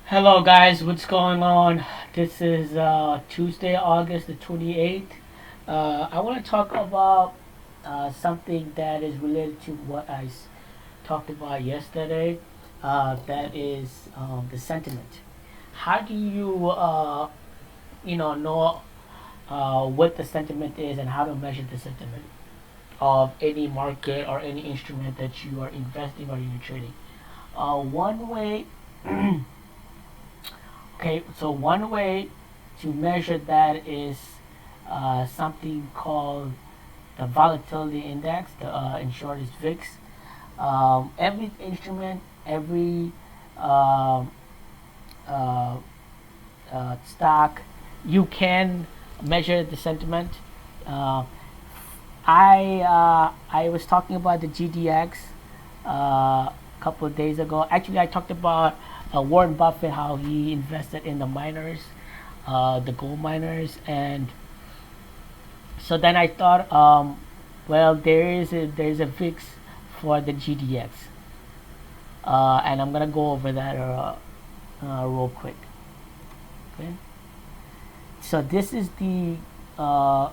Hello guys, what's going on? This is Tuesday, August the 28th. I want to talk about something that is related to what talked about yesterday. That is the sentiment. How do you, know what the sentiment is and how to measure the sentiment of any market or any instrument that you are investing or you're trading? One way Okay, so one way to measure that is something called the volatility index. In short, is VIX. Every instrument, every um uh, stock, you can measure the sentiment. Uh, I was talking about the GDX a couple of days ago. Actually, I talked about Warren Buffett, how he invested in the miners, the gold miners, and so then I thought, well, there's a fix for the GDX, and I'm gonna go over that real quick. Okay, so this is the uh,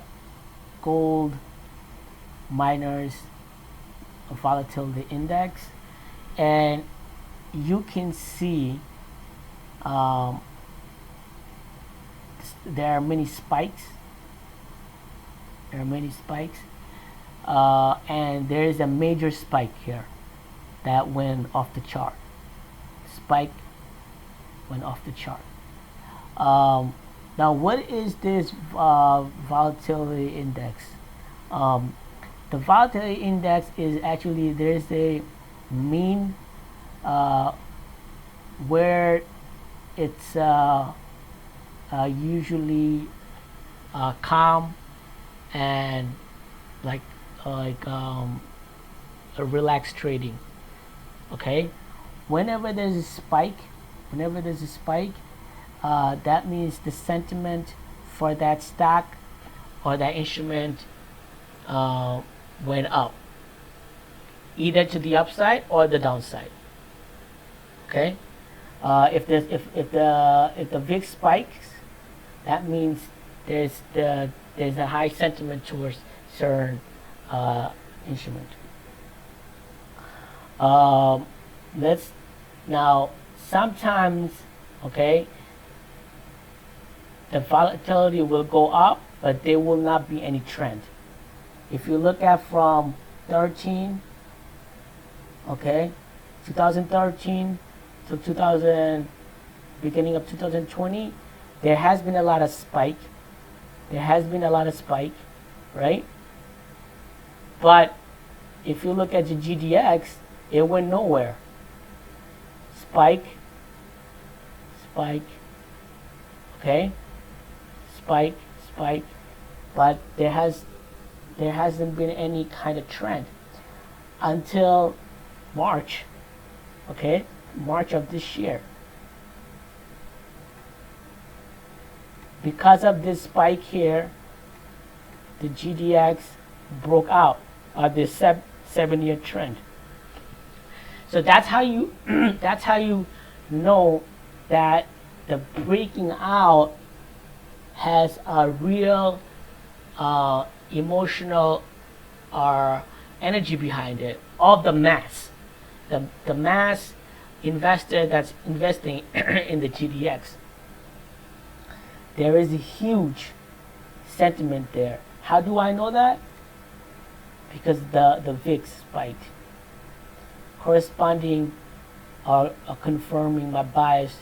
gold miners volatility index, and you can see um, there are many spikes. There are many spikes, and there is a major spike here that went off the chart. Spike went off the chart. Now, what is this volatility index? Um, the volatility index is actually there's a mean uh, where it's usually calm and like like um, a relaxed trading. Okay, whenever there's a spike, whenever there's a spike, that means the sentiment for that stock or that instrument uh, went up, either to the upside or the downside. Okay, if the VIX spikes, that means there's a high sentiment towards certain instrument. Um, let's now sometimes, okay, the volatility will go up, but there will not be any trend. If you look at from 13, okay, 2013 to 2000, beginning of 2020, there has been a lot of spike. There has been a lot of spike, right? But if you look at the GDX, it went nowhere. Spike, spike, okay, spike, spike, but there hasn't been any kind of trend until March, okay, March of this year. Because of this spike here, the GDX broke out of this 7-year trend. So that's how you that's how you know that the breaking out has a real emotional or energy behind it of the mass, the mass investor that's investing in the GDX. There is a huge sentiment there. How do I know that? Because the VIX spiked, corresponding or confirming my bias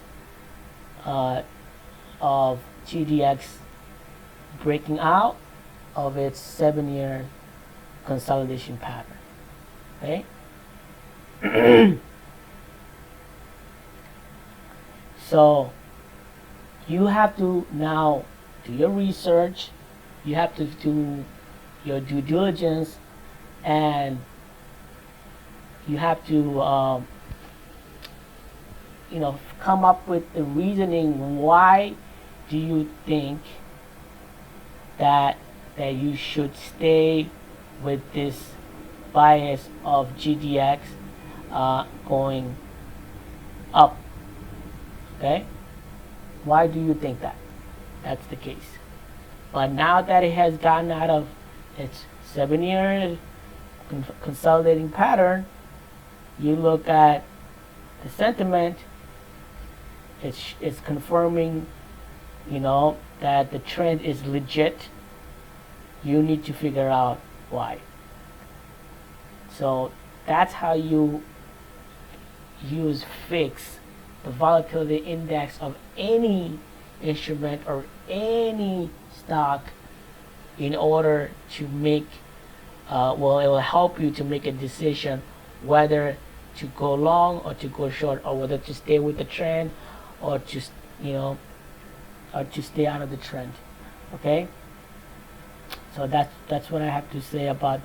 of GDX breaking out of its 7-year consolidation pattern. Okay? So you have to now do your research, you have to do your due diligence, and you have to come up with the reasoning why do you think that you should stay with this bias of GDX going up. Okay, why do you think that that's the case? But now that it has gotten out of its 7-year consolidating pattern, you look at the sentiment, it's confirming, that the trend is legit. You need to figure out why. So that's how you fix the volatility index of any instrument or any stock in order to make it will help you to make a decision whether to go long or to go short, or whether to stay with the trend or to stay out of the trend. Okay, so that's what I have to say about